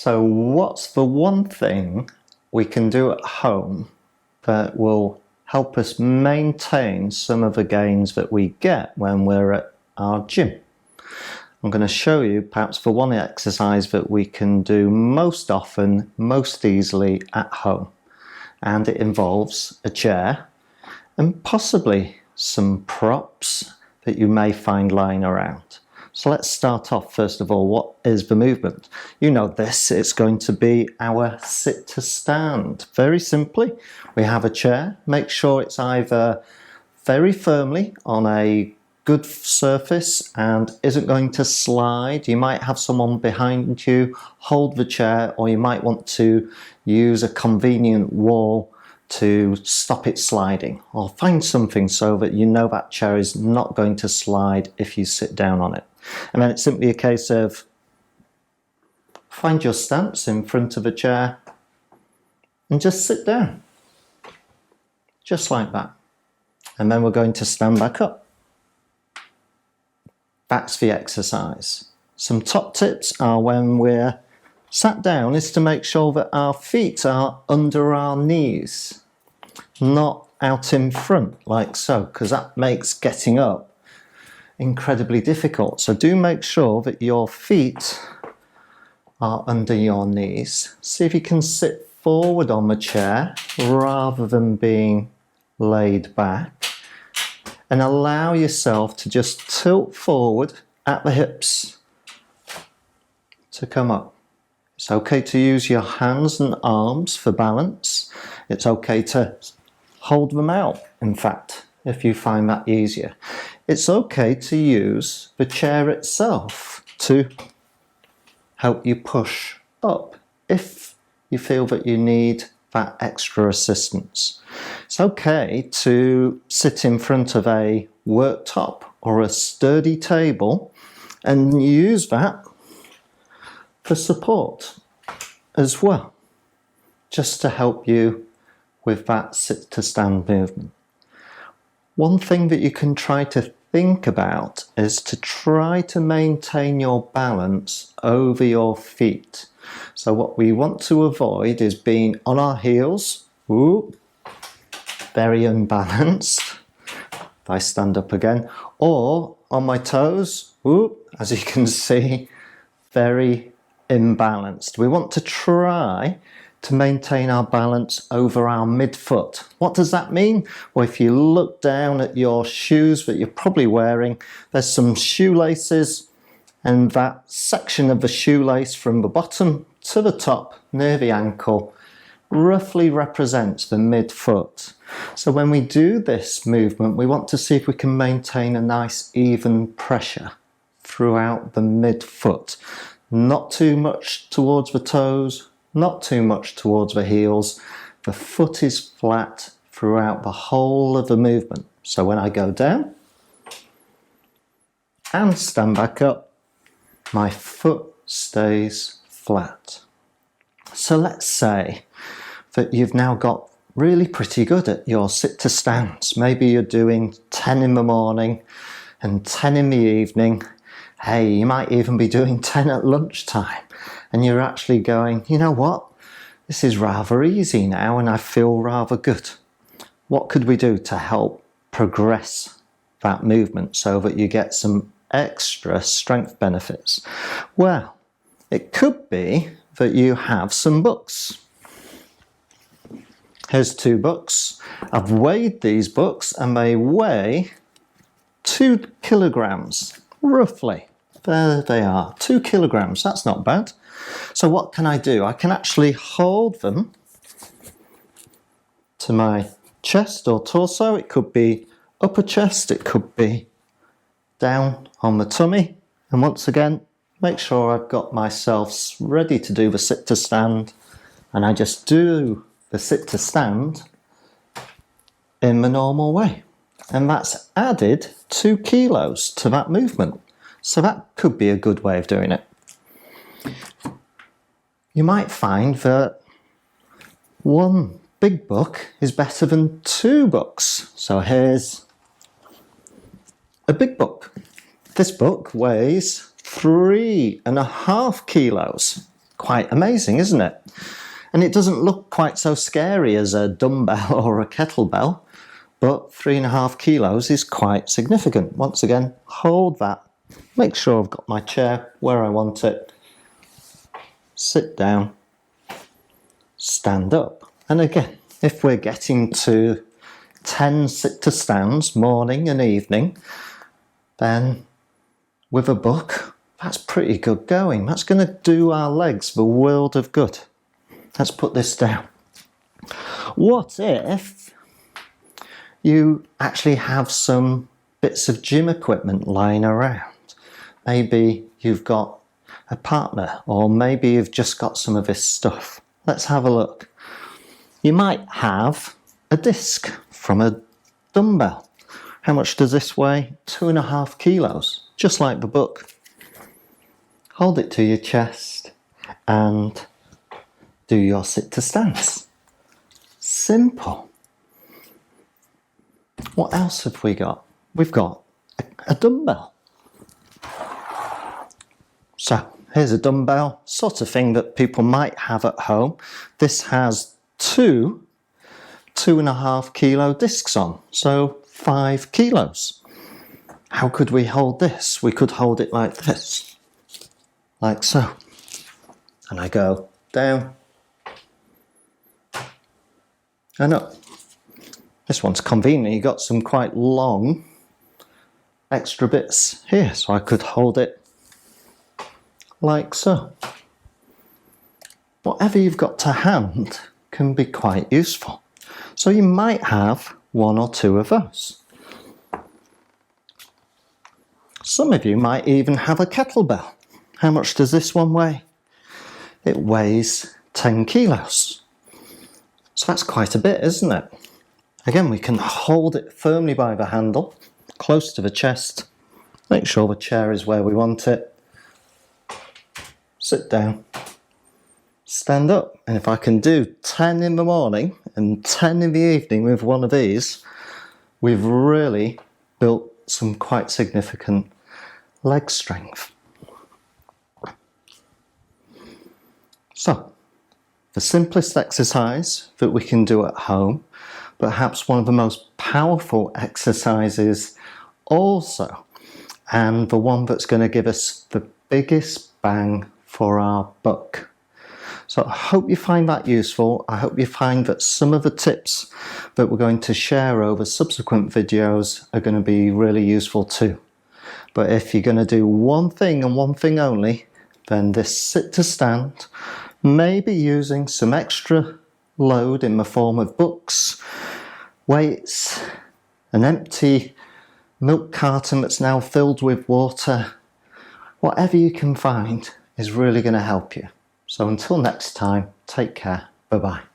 So what's the one thing we can do at home that will help us maintain some of the gains that we get when we're at our gym? I'm going to show you perhaps the one exercise that we can do most often, most easily at home. And it involves a chair and possibly some props that you may find lying around. So let's start off first of all, what is the movement? You know this, it's going to be our sit to stand. Very simply, we have a chair, make sure it's either very firmly on a good surface and isn't going to slide. You might have someone behind you hold the chair, or you might want to use a convenient wall to stop it sliding, or find something so that you know that chair is not going to slide if you sit down on it. And then it's simply a case of find your stance in front of a chair and just sit down, just like that. And then we're going to stand back up. That's the exercise. Some top tips are when we're sat down is to make sure that our feet are under our knees, not out in front like so, because that makes getting up incredibly difficult. So do make sure that your feet are under your knees. See if you can sit forward on the chair rather than being laid back, and allow yourself to just tilt forward at the hips to come up. It's okay to use your hands and arms for balance. It's okay to hold them out, in fact, if you find that easier. It's okay to use the chair itself to help you push up if you feel that you need that extra assistance. It's okay to sit in front of a worktop or a sturdy table and use that for support as well, just to help you with that sit to stand movement. One thing that you can try to think about is to try to maintain your balance over your feet. So what we want to avoid is being on our heels, very unbalanced, if I stand up again, or on my toes, as you can see, very imbalanced. We want to try to maintain our balance over our midfoot. What does that mean? Well, if you look down at your shoes that you're probably wearing, there's some shoelaces, and that section of the shoelace from the bottom to the top near the ankle roughly represents the midfoot. So when we do this movement, we want to see if we can maintain a nice even pressure throughout the midfoot. Not too much towards the toes, not too much towards the heels. The foot is flat throughout the whole of the movement. So when I go down and stand back up, my foot stays flat. So let's say that you've now got really pretty good at your sit to stands. Maybe you're doing 10 in the morning and 10 in the evening. Hey, you might even be doing 10 at lunchtime, and you're actually going, you know what? This is rather easy now and I feel rather good. What could we do to help progress that movement so that you get some extra strength benefits? Well, it could be that you have some books. Here's 2 books. I've weighed these books and they weigh 2 kilograms, roughly. There they are, 2 kilograms, that's not bad. So what can I do? I can actually hold them to my chest or torso. It could be upper chest, it could be down on the tummy. And once again, make sure I've got myself ready to do the sit to stand. And I just do the sit to stand in the normal way. And that's added 2 kilos to that movement. So that could be a good way of doing it. You might find that 1 big book is better than 2 books. So here's a big book. This book weighs 3.5 kilos. quite amazing, isn't it? And it doesn't look quite so scary as a dumbbell or a kettlebell, but 3.5 kilos is quite significant. Once again, hold that. Make sure I've got my chair where I want it. Sit down, stand up. And again, if we're getting to 10 sit-to-stands morning and evening, then with a book, that's pretty good going. That's going to do our legs the world of good. Let's put this down. What if you actually have some bits of gym equipment lying around? Maybe you've got a partner, or maybe you've just got some of this stuff. Let's have a look. You might have a disc from a dumbbell. How much does this weigh? 2.5 kilos, just like the book. Hold it to your chest and do your sit-to-stands. Simple. What else have we got? We've got a dumbbell. So here's a dumbbell, sort of thing that people might have at home. This has two 2.5 kilo discs on, so 5 kilos. How could we hold this? We could hold it like this, like so. And I go down and up. This one's convenient. You got some quite long extra bits here, so I could hold it like so. Whatever you've got to hand can be quite useful. So you might have 1 or 2 of those. Some of you might even have a kettlebell. How much does this one weigh? It weighs 10 kilos. So that's quite a bit, isn't it? Again, we can hold it firmly by the handle, close to the chest. Make sure the chair is where we want it. Sit down. Stand up. And if I can do 10 in the morning and 10 in the evening with one of these, we've really built some quite significant leg strength. So, the simplest exercise that we can do at home, perhaps one of the most powerful exercises also, and the one that's going to give us the biggest bang for our buck. So I hope you find that useful. I hope you find that some of the tips that we're going to share over subsequent videos are going to be really useful too. But if you're going to do one thing and one thing only, then this sit to stand, maybe using some extra load in the form of books, weights, an empty milk carton that's now filled with water, whatever you can find is really going to help you. So until next time, take care. Bye-bye.